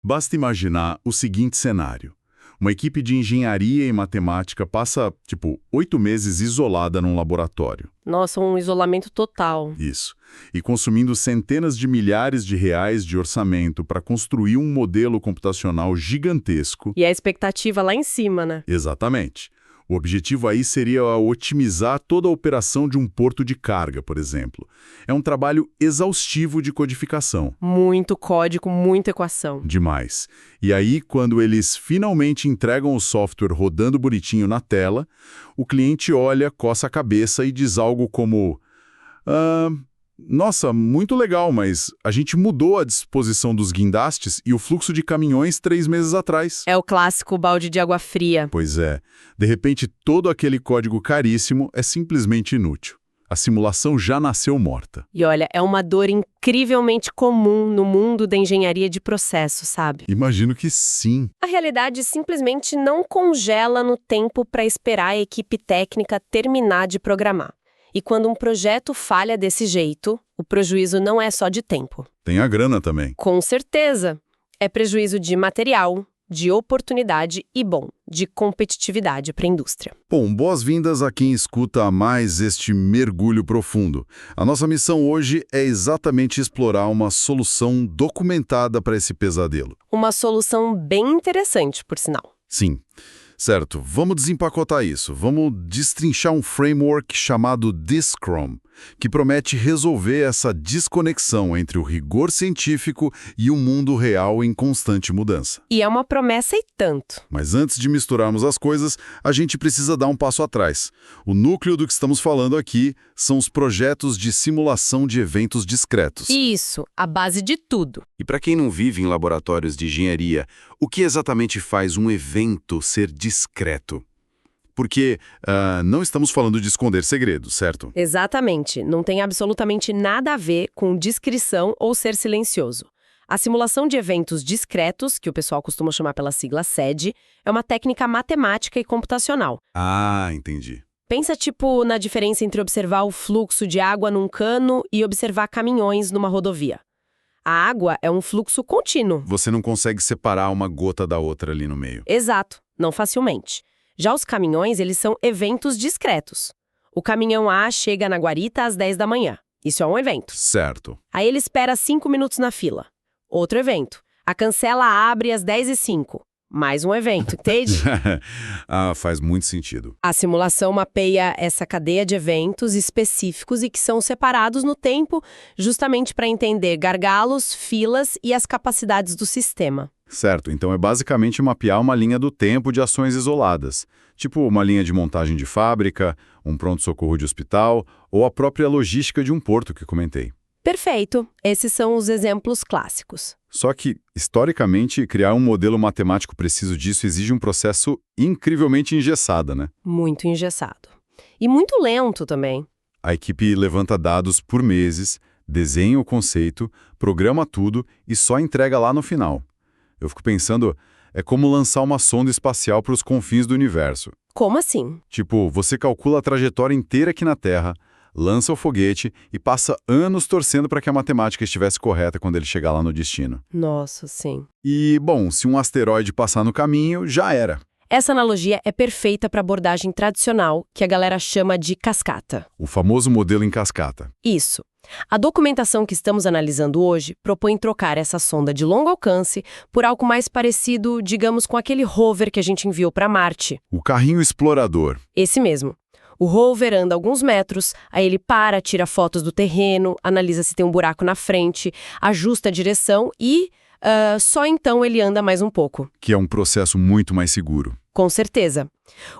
Basta imaginar o seguinte cenário. Uma equipe de engenharia e matemática passa, 8 meses isolada num laboratório. Nossa, um isolamento total. Isso. E consumindo centenas de milhares de reais de orçamento para construir um modelo computacional gigantesco. E a expectativa lá em cima, né? Exatamente. O objetivo aí seria otimizar toda a operação de um porto de carga, por exemplo. É um trabalho exaustivo de codificação. Muito código, muita equação. Demais. E aí, quando eles finalmente entregam o software rodando bonitinho na tela, o cliente olha, coça a cabeça e diz algo como: nossa, muito legal, mas a gente mudou a disposição dos guindastes e o fluxo de caminhões 3 meses atrás. É o clássico balde de água fria. Pois é. De repente, todo aquele código caríssimo é simplesmente inútil. A simulação já nasceu morta. E olha, é uma dor incrivelmente comum no mundo da engenharia de processo, sabe? Imagino que sim. A realidade simplesmente não congela no tempo para esperar a equipe técnica terminar de programar. E quando um projeto falha desse jeito, o prejuízo não é só de tempo. Tem a grana também. Com certeza. É prejuízo de material, de oportunidade e, de competitividade para a indústria. Bom, boas-vindas a quem escuta mais este mergulho profundo. A nossa missão hoje é exatamente explorar uma solução documentada para esse pesadelo. Uma solução bem interessante, por sinal. Sim. Certo, vamos desempacotar isso. Vamos destrinchar um framework chamado DScrum, que promete resolver essa desconexão entre o rigor científico e o mundo real em constante mudança. E é uma promessa e tanto. Mas antes de misturarmos as coisas, a gente precisa dar um passo atrás. O núcleo do que estamos falando aqui são os projetos de simulação de eventos discretos. Isso, a base de tudo. E para quem não vive em laboratórios de engenharia, o que exatamente faz um evento ser discreto? Porque não estamos falando de esconder segredos, certo? Exatamente. Não tem absolutamente nada a ver com discrição ou ser silencioso. A simulação de eventos discretos, que o pessoal costuma chamar pela sigla SED, é uma técnica matemática e computacional. Ah, entendi. Pensa na diferença entre observar o fluxo de água num cano e observar caminhões numa rodovia. A água é um fluxo contínuo. Você não consegue separar uma gota da outra ali no meio. Exato, não facilmente. Já os caminhões, eles são eventos discretos. O caminhão A chega na guarita às 10 da manhã. Isso é um evento. Certo. Aí ele espera 5 minutos na fila. Outro evento. A cancela abre às 10h05. Mais um evento, entende? Faz muito sentido. A simulação mapeia essa cadeia de eventos específicos e que são separados no tempo justamente para entender gargalos, filas e as capacidades do sistema. Certo, então é basicamente mapear uma linha do tempo de ações isoladas, tipo uma linha de montagem de fábrica, um pronto-socorro de hospital ou a própria logística de um porto que comentei. Perfeito, esses são os exemplos clássicos. Só que, historicamente, criar um modelo matemático preciso disso exige um processo incrivelmente engessado, né? Muito engessado. E muito lento também. A equipe levanta dados por meses, desenha o conceito, programa tudo e só entrega lá no final. Eu fico pensando, é como lançar uma sonda espacial para os confins do universo. Como assim? Tipo, você calcula a trajetória inteira aqui na Terra, lança o foguete e passa anos torcendo para que a matemática estivesse correta quando ele chegar lá no destino. Nossa, sim. E, bom, se um asteroide passar no caminho, já era. Essa analogia é perfeita para a abordagem tradicional, que a galera chama de cascata. O famoso modelo em cascata. Isso. A documentação que estamos analisando hoje propõe trocar essa sonda de longo alcance por algo mais parecido, digamos, com aquele rover que a gente enviou para Marte. O carrinho explorador. Esse mesmo. O rover anda alguns metros, aí ele para, tira fotos do terreno, analisa se tem um buraco na frente, ajusta a direção e só então ele anda mais um pouco. Que é um processo muito mais seguro. Com certeza.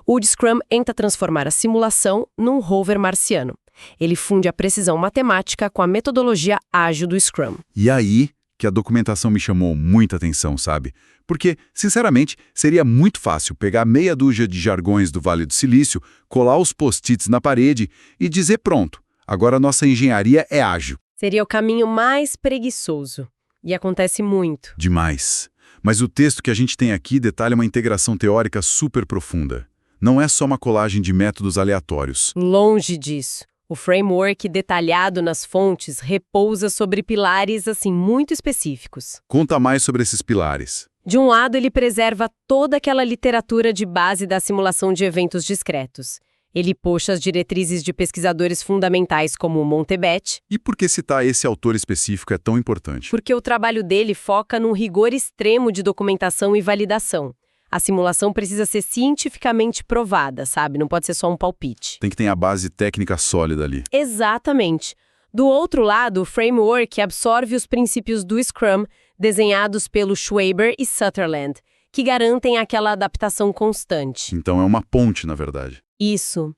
O Scrum tenta transformar a simulação num rover marciano. Ele funde a precisão matemática com a metodologia ágil do Scrum. E aí que a documentação me chamou muita atenção, sabe? Porque, sinceramente, seria muito fácil pegar meia dúzia de jargões do Vale do Silício, colar os post-its na parede e dizer pronto, agora nossa engenharia é ágil. Seria o caminho mais preguiçoso. E acontece muito. Demais. Mas o texto que a gente tem aqui detalha uma integração teórica super profunda. Não é só uma colagem de métodos aleatórios. Longe disso. O framework detalhado nas fontes repousa sobre pilares assim muito específicos. Conta mais sobre esses pilares. De um lado, ele preserva toda aquela literatura de base da simulação de eventos discretos. Ele puxa as diretrizes de pesquisadores fundamentais como Montebet, E por que citar esse autor específico é tão importante? porque o trabalho dele foca num rigor extremo de documentação e validação. A simulação precisa ser cientificamente provada, sabe? Não pode ser só um palpite. Tem que ter a base técnica sólida ali. Exatamente. Do outro lado, o framework absorve os princípios do Scrum, desenhados pelo Schwaber e Sutherland, que garantem aquela adaptação constante. Então é uma ponte, na verdade. Isso.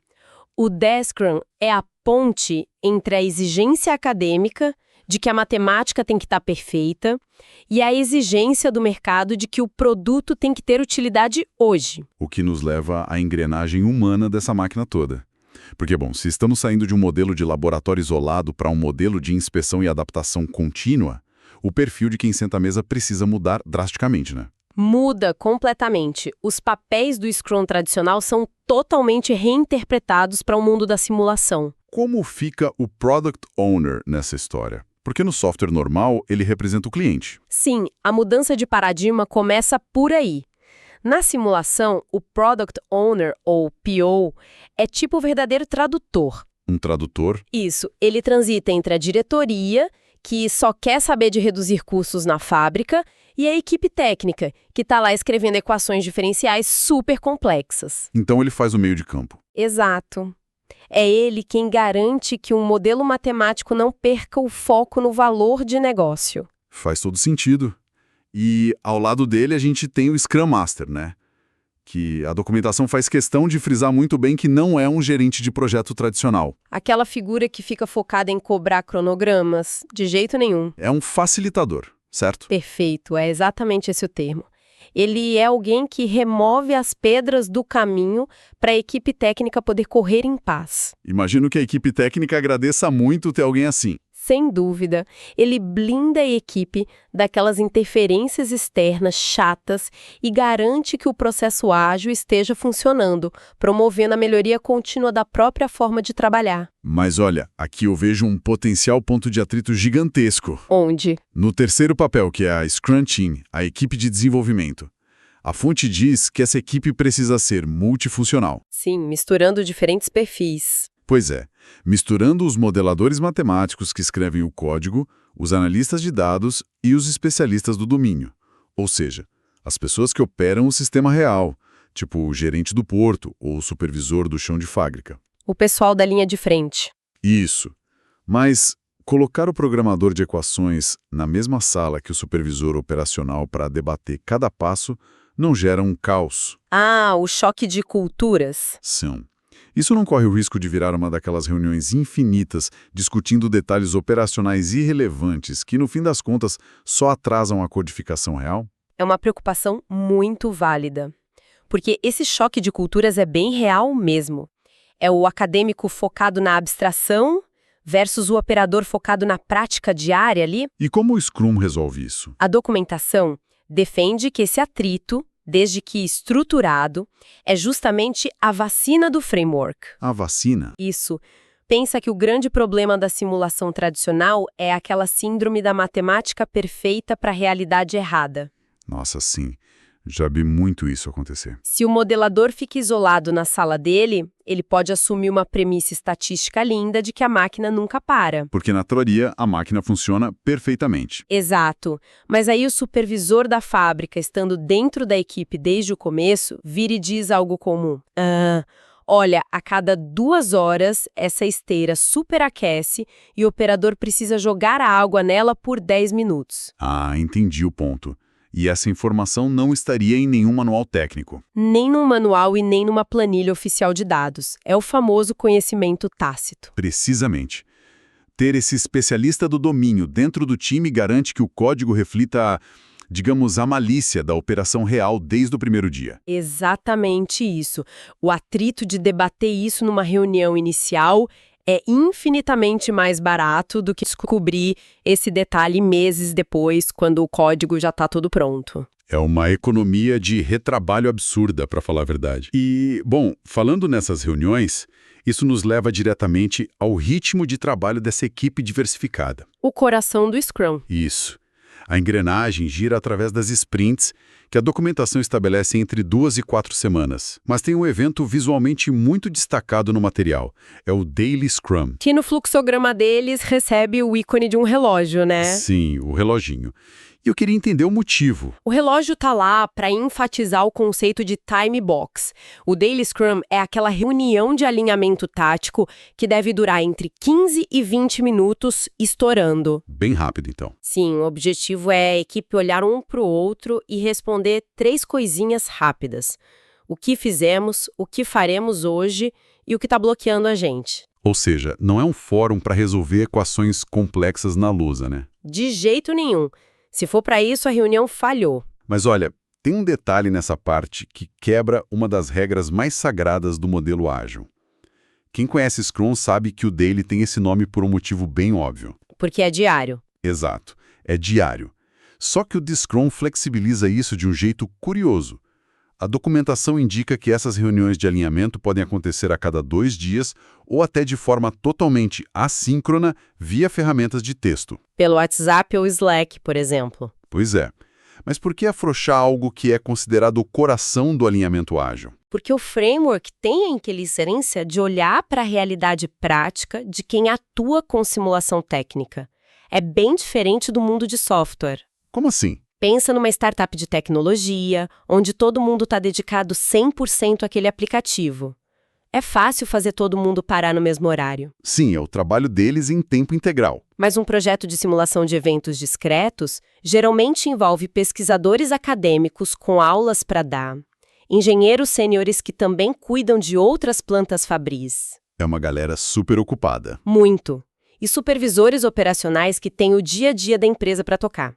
O DSCrum é a ponte entre a exigência acadêmica de que a matemática tem que estar perfeita e a exigência do mercado de que o produto tem que ter utilidade hoje. O que nos leva à engrenagem humana dessa máquina toda. Porque, bom, se estamos saindo de um modelo de laboratório isolado para um modelo de inspeção e adaptação contínua, o perfil de quem senta à mesa precisa mudar drasticamente, né? Muda completamente. Os papéis do Scrum tradicional são totalmente reinterpretados para o mundo da simulação. Como fica o Product Owner nessa história? Porque no software normal, ele representa o cliente. Sim, a mudança de paradigma começa por aí. Na simulação, o Product Owner, ou PO, é tipo o verdadeiro tradutor. Um tradutor. Isso, ele transita entre a diretoria, que só quer saber de reduzir custos na fábrica, e a equipe técnica, que está lá escrevendo equações diferenciais super complexas. Então ele faz o meio de campo. Exato. É ele quem garante que um modelo matemático não perca o foco no valor de negócio. Faz todo sentido. E ao lado dele a gente tem o Scrum Master, né? Que a documentação faz questão de frisar muito bem que não é um gerente de projeto tradicional. Aquela figura que fica focada em cobrar cronogramas, de jeito nenhum. É um facilitador, certo? Perfeito, é exatamente esse o termo. Ele é alguém que remove as pedras do caminho para a equipe técnica poder correr em paz. Imagino que a equipe técnica agradeça muito ter alguém assim. Sem dúvida, ele blinda a equipe daquelas interferências externas chatas e garante que o processo ágil esteja funcionando, promovendo a melhoria contínua da própria forma de trabalhar. Mas olha, aqui eu vejo um potencial ponto de atrito gigantesco. Onde? No terceiro papel, que é a Scrum Team, a equipe de desenvolvimento. A fonte diz que essa equipe precisa ser multifuncional. Sim, misturando diferentes perfis. Pois é, misturando os modeladores matemáticos que escrevem o código, os analistas de dados e os especialistas do domínio. Ou seja, as pessoas que operam o sistema real, tipo o gerente do porto ou o supervisor do chão de fábrica. O pessoal da linha de frente. Isso. Mas colocar o programador de equações na mesma sala que o supervisor operacional para debater cada passo não gera um caos. Ah, o choque de culturas. São. Isso não corre o risco de virar uma daquelas reuniões infinitas discutindo detalhes operacionais irrelevantes que, no fim das contas, só atrasam a codificação real? É uma preocupação muito válida. Porque esse choque de culturas é bem real mesmo. É o acadêmico focado na abstração versus o operador focado na prática diária ali. E como o Scrum resolve isso? A documentação defende que esse atrito, desde que estruturado, é justamente a vacina do framework. A vacina? Isso. Pensa que o grande problema da simulação tradicional é aquela síndrome da matemática perfeita para a realidade errada. Nossa, sim. Já vi muito isso acontecer. Se o modelador fica isolado na sala dele, ele pode assumir uma premissa estatística linda de que a máquina nunca para. Porque, na teoria, a máquina funciona perfeitamente. Exato. Mas aí o supervisor da fábrica, estando dentro da equipe desde o começo, vira e diz algo comum. Olha, a cada 2 horas, essa esteira superaquece e o operador precisa jogar a água nela por 10 minutos. Ah, entendi o ponto. E essa informação não estaria em nenhum manual técnico. Nem num manual e nem numa planilha oficial de dados. É o famoso conhecimento tácito. Precisamente. Ter esse especialista do domínio dentro do time garante que o código reflita, digamos, a malícia da operação real desde o primeiro dia. Exatamente isso. O atrito de debater isso numa reunião inicial é infinitamente mais barato do que descobrir esse detalhe meses depois, quando o código já está todo pronto. É uma economia de retrabalho absurda, para falar a verdade. E, bom, falando nessas reuniões, isso nos leva diretamente ao ritmo de trabalho dessa equipe diversificada. O coração do Scrum. Isso. A engrenagem gira através das sprints, que a documentação estabelece entre 2 e 4 semanas. Mas tem um evento visualmente muito destacado no material. É o Daily Scrum. Que no fluxograma deles recebe o ícone de um relógio, né? Sim, o reloginho. E eu queria entender o motivo. O relógio tá lá para enfatizar o conceito de time box. O Daily Scrum é aquela reunião de alinhamento tático que deve durar entre 15 e 20 minutos, estourando. Bem rápido, então. Sim, o objetivo é a equipe olhar um para o outro e responder 3 coisinhas rápidas. O que fizemos, o que faremos hoje e o que está bloqueando a gente. Ou seja, não é um fórum para resolver equações complexas na lousa, né? De jeito nenhum. Se for para isso, a reunião falhou. Mas olha, tem um detalhe nessa parte que quebra uma das regras mais sagradas do modelo ágil. Quem conhece Scrum sabe que o Daily tem esse nome por um motivo bem óbvio. Porque é diário. Exato, é diário. Só que o Scrum flexibiliza isso de um jeito curioso. A documentação indica que essas reuniões de alinhamento podem acontecer a cada 2 dias ou até de forma totalmente assíncrona via ferramentas de texto. Pelo WhatsApp ou Slack, por exemplo. Pois é. Mas por que afrouxar algo que é considerado o coração do alinhamento ágil? Porque o framework tem a inteligência de olhar para a realidade prática de quem atua com simulação técnica. É bem diferente do mundo de software. Como assim? Pensa numa startup de tecnologia, onde todo mundo está dedicado 100% àquele aplicativo. É fácil fazer todo mundo parar no mesmo horário. Sim, é o trabalho deles em tempo integral. Mas um projeto de simulação de eventos discretos geralmente envolve pesquisadores acadêmicos com aulas para dar, engenheiros sêniores que também cuidam de outras plantas fabris. É uma galera super ocupada. Muito. E supervisores operacionais que têm o dia a dia da empresa para tocar.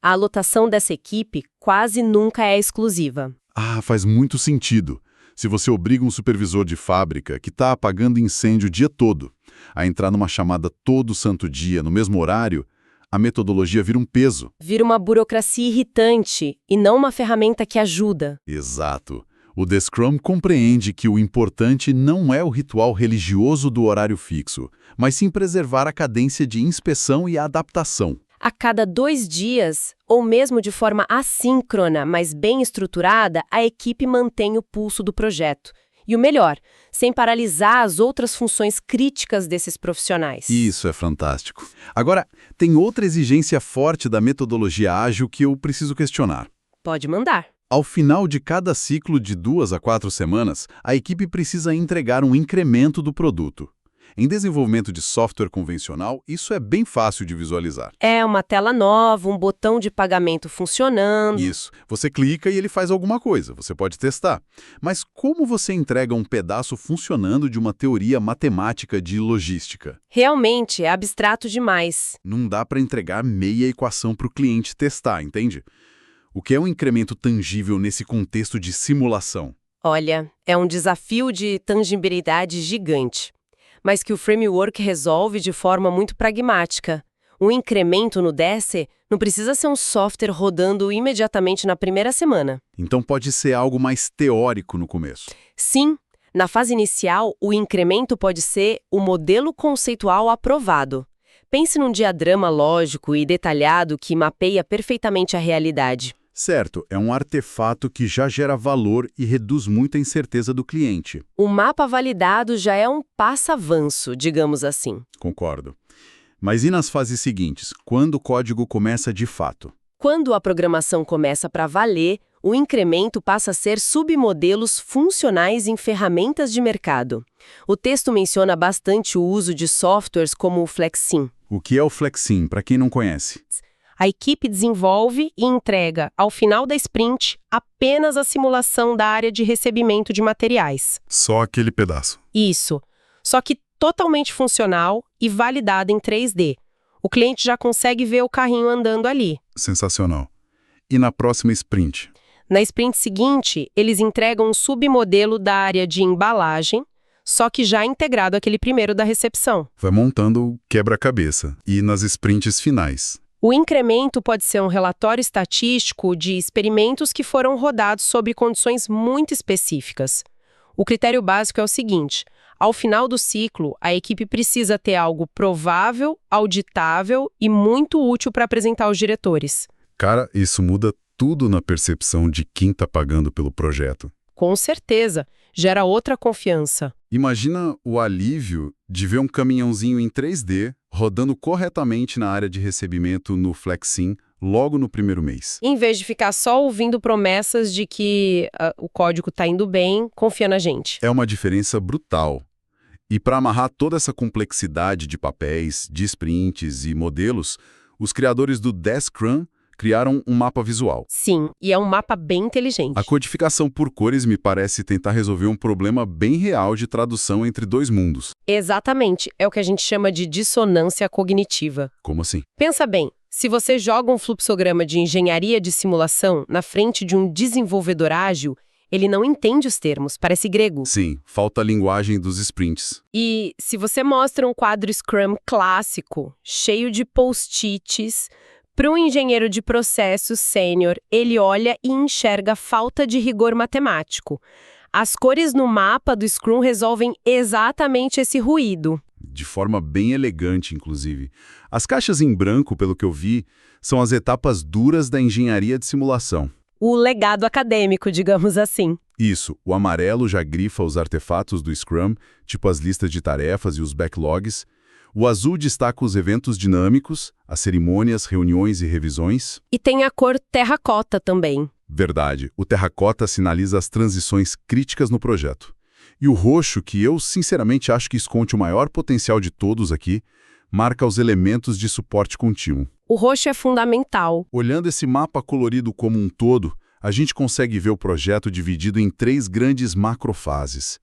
A alotação dessa equipe quase nunca é exclusiva. Ah, faz muito sentido. Se você obriga um supervisor de fábrica que está apagando incêndio o dia todo a entrar numa chamada todo santo dia, no mesmo horário, a metodologia vira um peso. Vira uma burocracia irritante e não uma ferramenta que ajuda. Exato. O The Scrum compreende que o importante não é o ritual religioso do horário fixo, mas sim preservar a cadência de inspeção e adaptação. A cada 2 dias, ou mesmo de forma assíncrona, mas bem estruturada, a equipe mantém o pulso do projeto. E o melhor, sem paralisar as outras funções críticas desses profissionais. Isso é fantástico. Agora, tem outra exigência forte da metodologia ágil que eu preciso questionar. Pode mandar. Ao final de cada ciclo de 2 a 4 semanas, a equipe precisa entregar um incremento do produto. Em desenvolvimento de software convencional, isso é bem fácil de visualizar. É uma tela nova, um botão de pagamento funcionando. Isso. Você clica e ele faz alguma coisa. Você pode testar. Mas como você entrega um pedaço funcionando de uma teoria matemática de logística? Realmente é abstrato demais. Não dá para entregar meia equação para o cliente testar, entende? O que é um incremento tangível nesse contexto de simulação? Olha, é um desafio de tangibilidade gigante, mas que o framework resolve de forma muito pragmática. Um incremento no DC não precisa ser um software rodando imediatamente na primeira semana. Então pode ser algo mais teórico no começo. Sim, na fase inicial, o incremento pode ser o modelo conceitual aprovado. Pense num diagrama lógico e detalhado que mapeia perfeitamente a realidade. Certo, é um artefato que já gera valor e reduz muito a incerteza do cliente. O mapa validado já é um passo-avanço, digamos assim. Concordo. Mas e nas fases seguintes, quando o código começa de fato? Quando a programação começa para valer, o incremento passa a ser submodelos funcionais em ferramentas de mercado. O texto menciona bastante o uso de softwares como o Flexim. O que é o Flexim, para quem não conhece? A equipe desenvolve e entrega, ao final da sprint, apenas a simulação da área de recebimento de materiais. Só aquele pedaço. Isso. Só que totalmente funcional e validada em 3D. O cliente já consegue ver o carrinho andando ali. Sensacional. E na próxima sprint? Na sprint seguinte, eles entregam um submodelo da área de embalagem, só que já integrado àquele primeiro da recepção. Vai montando o quebra-cabeça. E nas sprints finais? O incremento pode ser um relatório estatístico de experimentos que foram rodados sob condições muito específicas. O critério básico é o seguinte: ao final do ciclo, a equipe precisa ter algo provável, auditável e muito útil para apresentar aos diretores. Cara, isso muda tudo na percepção de quem está pagando pelo projeto. Com certeza, gera outra confiança. Imagina o alívio de ver um caminhãozinho em 3D rodando corretamente na área de recebimento no Flexim logo no primeiro mês. Em vez de ficar só ouvindo promessas de que o código está indo bem, confia na gente. É uma diferença brutal. E para amarrar toda essa complexidade de papéis, de sprints e modelos, os criadores do Descrum criaram um mapa visual. Sim, e é um mapa bem inteligente. A codificação por cores me parece tentar resolver um problema bem real de tradução entre dois mundos. Exatamente, é o que a gente chama de dissonância cognitiva. Como assim? Pensa bem, se você joga um fluxograma de engenharia de simulação na frente de um desenvolvedor ágil, ele não entende os termos, parece grego. Sim, falta a linguagem dos sprints. E se você mostra um quadro Scrum clássico, cheio de post-its, para um engenheiro de processos sênior, ele olha e enxerga falta de rigor matemático. As cores no mapa do Scrum resolvem exatamente esse ruído. De forma bem elegante, inclusive. As caixas em branco, pelo que eu vi, são as etapas duras da engenharia de simulação. O legado acadêmico, digamos assim. Isso, o amarelo já grifa os artefatos do Scrum, tipo as listas de tarefas e os backlogs. O azul destaca os eventos dinâmicos, as cerimônias, reuniões e revisões. E tem a cor terracota também. Verdade, o terracota sinaliza as transições críticas no projeto. E o roxo, que eu sinceramente acho que esconde o maior potencial de todos aqui, marca os elementos de suporte contínuo. O roxo é fundamental. Olhando esse mapa colorido como um todo, a gente consegue ver o projeto dividido em 3 grandes macrofases.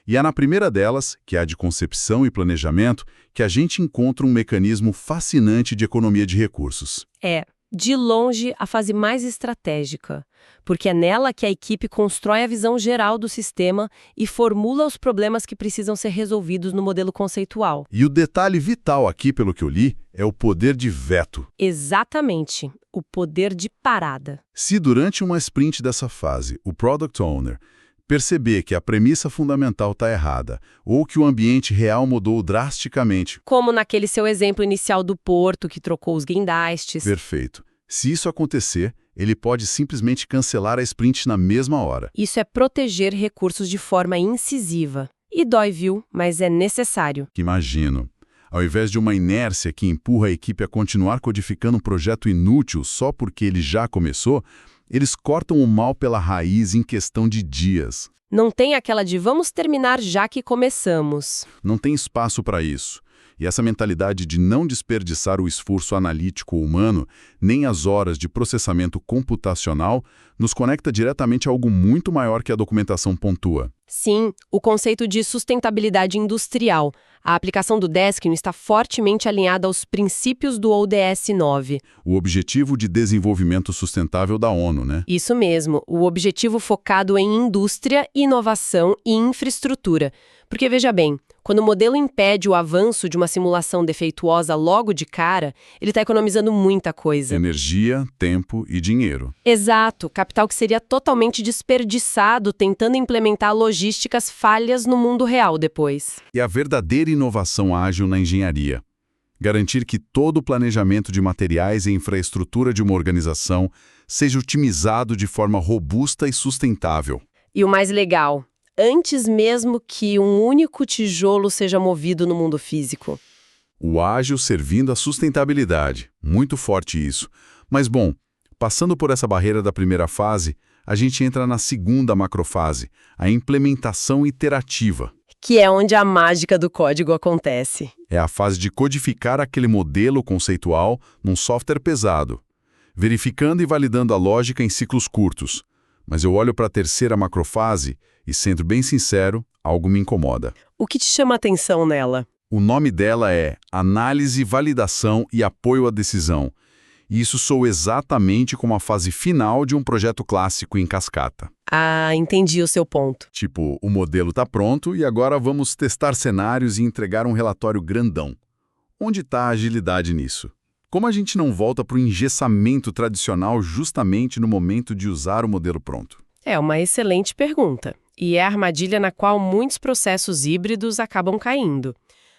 E é na primeira delas, que é a de concepção e planejamento, que a gente encontra um mecanismo fascinante de economia de recursos. É, de longe, a fase mais estratégica, porque é nela que a equipe constrói a visão geral do sistema e formula os problemas que precisam ser resolvidos no modelo conceitual. E o detalhe vital aqui, pelo que eu li, é o poder de veto. Exatamente, o poder de parada. Se durante uma sprint dessa fase, o Product Owner perceber que a premissa fundamental está errada ou que o ambiente real mudou drasticamente. Como naquele seu exemplo inicial do porto que trocou os guindastes. Perfeito. Se isso acontecer, ele pode simplesmente cancelar a sprint na mesma hora. Isso é proteger recursos de forma incisiva. E dói, viu? Mas é necessário. Imagino. Ao invés de uma inércia que empurra a equipe a continuar codificando um projeto inútil só porque ele já começou, eles cortam o mal pela raiz em questão de dias. Não tem aquela de vamos terminar já que começamos. Não tem espaço para isso. E essa mentalidade de não desperdiçar o esforço analítico humano, nem as horas de processamento computacional, nos conecta diretamente a algo muito maior que a documentação pontua. Sim, o conceito de sustentabilidade industrial. A aplicação do Descrum está fortemente alinhada aos princípios do ODS 9. O Objetivo de Desenvolvimento Sustentável da ONU, né? Isso mesmo, o objetivo focado em indústria, inovação e infraestrutura. Porque, veja bem, quando o modelo impede o avanço de uma simulação defeituosa logo de cara, ele está economizando muita coisa. Energia, tempo e dinheiro. Exato, capital que seria totalmente desperdiçado tentando implementar logísticas falhas no mundo real depois. E a verdadeira inovação ágil na engenharia. Garantir que todo o planejamento de materiais e infraestrutura de uma organização seja otimizado de forma robusta e sustentável. E o mais legal, antes mesmo que um único tijolo seja movido no mundo físico. O ágil servindo à sustentabilidade. Muito forte isso. Mas bom, passando por essa barreira da primeira fase, a gente entra na segunda macrofase, a implementação iterativa. Que é onde a mágica do código acontece. É a fase de codificar aquele modelo conceitual num software pesado, verificando e validando a lógica em ciclos curtos. Mas eu olho para a terceira macrofase e, sendo bem sincero, algo me incomoda. O que te chama a atenção nela? O nome dela é Análise, Validação e Apoio à Decisão. E isso soa exatamente como a fase final de um projeto clássico em cascata. Ah, entendi o seu ponto. Tipo, o modelo está pronto e agora vamos testar cenários e entregar um relatório grandão. Onde está a agilidade nisso? Como a gente não volta para o engessamento tradicional justamente no momento de usar o modelo pronto? É uma excelente pergunta. E é a armadilha na qual muitos processos híbridos acabam caindo.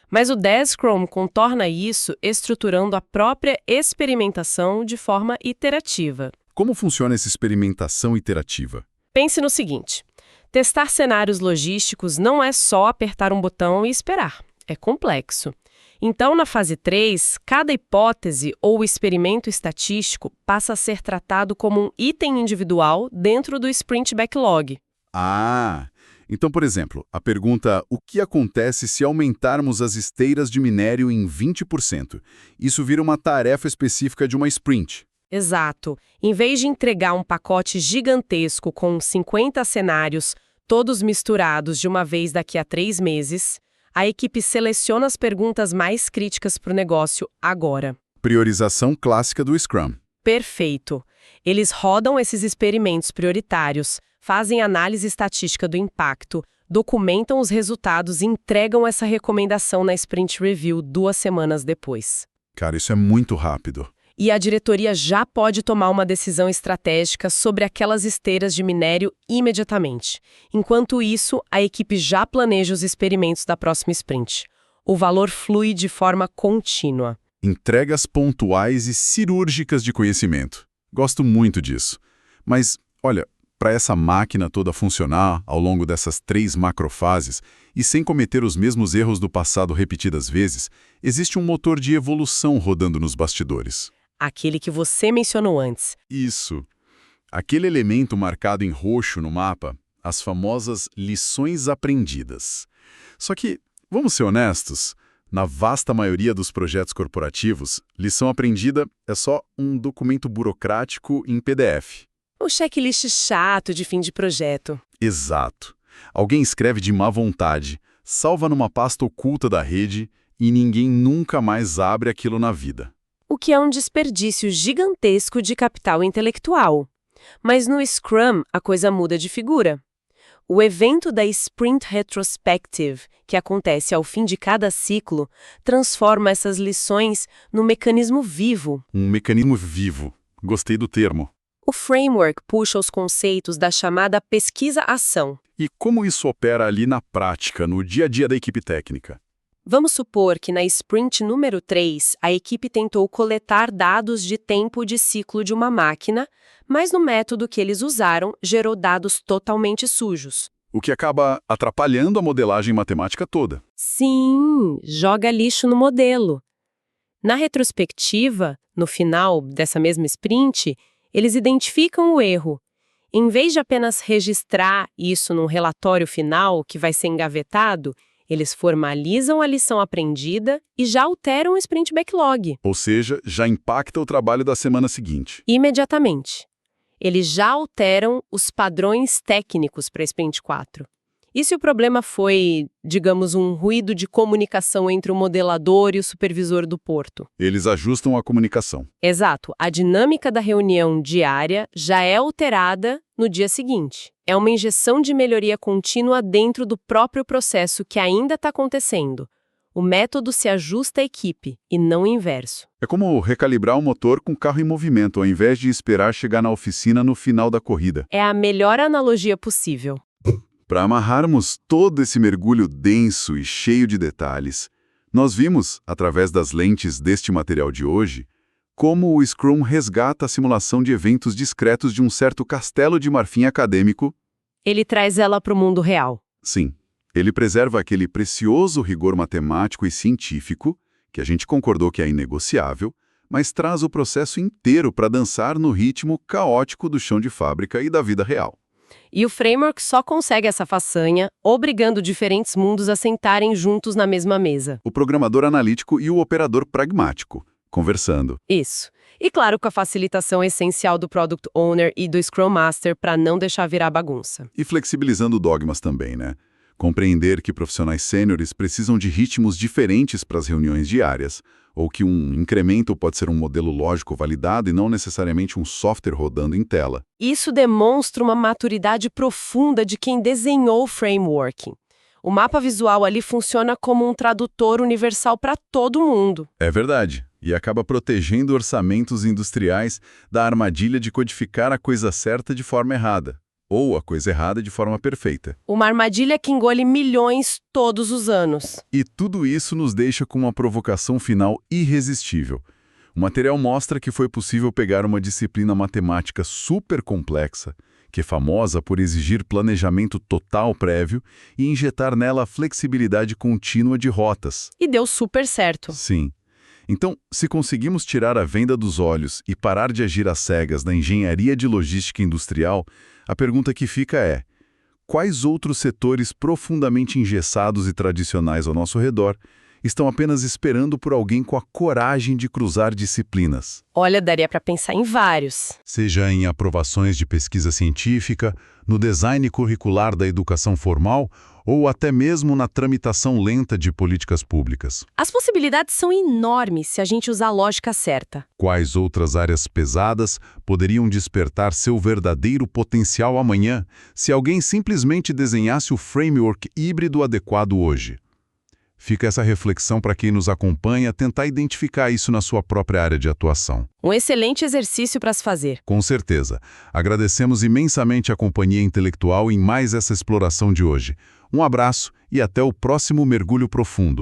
Mas o 10 Scrum contorna isso estruturando a própria experimentação de forma iterativa. Como funciona essa experimentação iterativa? Pense no seguinte: testar cenários logísticos não é só apertar um botão e esperar. É complexo. Então, na fase 3, cada hipótese ou experimento estatístico passa a ser tratado como um item individual dentro do Sprint Backlog. Ah, então, por exemplo, a pergunta o que acontece se aumentarmos as esteiras de minério em 20%? Isso vira uma tarefa específica de uma sprint. Exato. Em vez de entregar um pacote gigantesco com 50 cenários, todos misturados de uma vez daqui a 3 meses, a equipe seleciona as perguntas mais críticas para o negócio agora. Priorização clássica do Scrum. Perfeito. Eles rodam esses experimentos prioritários, fazem análise estatística do impacto, documentam os resultados e entregam essa recomendação na Sprint Review 2 semanas depois. Cara, isso é muito rápido. E a diretoria já pode tomar uma decisão estratégica sobre aquelas esteiras de minério imediatamente. Enquanto isso, a equipe já planeja os experimentos da próxima sprint. O valor flui de forma contínua. Entregas pontuais e cirúrgicas de conhecimento. Gosto muito disso. Mas, olha, para essa máquina toda funcionar ao longo dessas 3 macrofases e sem cometer os mesmos erros do passado repetidas vezes, existe um motor de evolução rodando nos bastidores. Aquele que você mencionou antes. Isso. Aquele elemento marcado em roxo no mapa, as famosas lições aprendidas. Só que, vamos ser honestos, na vasta maioria dos projetos corporativos, lição aprendida é só um documento burocrático em PDF. O checklist chato de fim de projeto. Exato. Alguém escreve de má vontade, salva numa pasta oculta da rede e ninguém nunca mais abre aquilo na vida. O que é um desperdício gigantesco de capital intelectual. Mas no Scrum, a coisa muda de figura. O evento da Sprint Retrospective, que acontece ao fim de cada ciclo, transforma essas lições num mecanismo vivo. Um mecanismo vivo. Gostei do termo. O framework puxa os conceitos da chamada pesquisa-ação. E como isso opera ali na prática, no dia a dia da equipe técnica? Vamos supor que na sprint número 3, a equipe tentou coletar dados de tempo de ciclo de uma máquina, mas no método que eles usaram gerou dados totalmente sujos. O que acaba atrapalhando a modelagem matemática toda. Sim, joga lixo no modelo. Na retrospectiva, no final dessa mesma sprint, eles identificam o erro. Em vez de apenas registrar isso num relatório final que vai ser engavetado, eles formalizam a lição aprendida e já alteram o sprint backlog. Ou seja, já impacta o trabalho da semana seguinte. Imediatamente. Eles já alteram os padrões técnicos para a sprint 4. E se o problema foi, digamos, um ruído de comunicação entre o modelador e o supervisor do porto? Eles ajustam a comunicação. Exato. A dinâmica da reunião diária já é alterada no dia seguinte. É uma injeção de melhoria contínua dentro do próprio processo que ainda está acontecendo. O método se ajusta à equipe, e não o inverso. É como recalibrar o motor com o carro em movimento, ao invés de esperar chegar na oficina no final da corrida. É a melhor analogia possível. Para amarrarmos todo esse mergulho denso e cheio de detalhes, nós vimos, através das lentes deste material de hoje, como o Scrum resgata a simulação de eventos discretos de um certo castelo de marfim acadêmico. Ele traz ela para o mundo real. Sim, ele preserva aquele precioso rigor matemático e científico, que a gente concordou que é inegociável, mas traz o processo inteiro para dançar no ritmo caótico do chão de fábrica e da vida real. E o framework só consegue essa façanha, obrigando diferentes mundos a sentarem juntos na mesma mesa. O programador analítico e o operador pragmático, conversando. Isso. E claro, com a facilitação essencial do Product Owner e do Scrum Master para não deixar virar bagunça. E flexibilizando dogmas também, né? Compreender que profissionais sêniores precisam de ritmos diferentes para as reuniões diárias, ou que um incremento pode ser um modelo lógico validado e não necessariamente um software rodando em tela. Isso demonstra uma maturidade profunda de quem desenhou o framework. O mapa visual ali funciona como um tradutor universal para todo mundo. É verdade. E acaba protegendo orçamentos industriais da armadilha de codificar a coisa certa de forma errada, ou a coisa errada de forma perfeita. Uma armadilha que engole milhões todos os anos. E tudo isso nos deixa com uma provocação final irresistível. O material mostra que foi possível pegar uma disciplina matemática super complexa, que é famosa por exigir planejamento total prévio, e injetar nela a flexibilidade contínua de rotas. E deu super certo. Sim. Então, se conseguimos tirar a venda dos olhos e parar de agir às cegas na engenharia de logística industrial, a pergunta que fica é: quais outros setores profundamente engessados e tradicionais ao nosso redor estão apenas esperando por alguém com a coragem de cruzar disciplinas? Olha, daria para pensar em vários. Seja em aprovações de pesquisa científica, no design curricular da educação formal ou até mesmo na tramitação lenta de políticas públicas. As possibilidades são enormes se a gente usar a lógica certa. Quais outras áreas pesadas poderiam despertar seu verdadeiro potencial amanhã se alguém simplesmente desenhasse o framework híbrido adequado hoje? Fica essa reflexão para quem nos acompanha tentar identificar isso na sua própria área de atuação. Um excelente exercício para se fazer. Com certeza. Agradecemos imensamente a companhia intelectual em mais essa exploração de hoje. Um abraço e até o próximo mergulho profundo.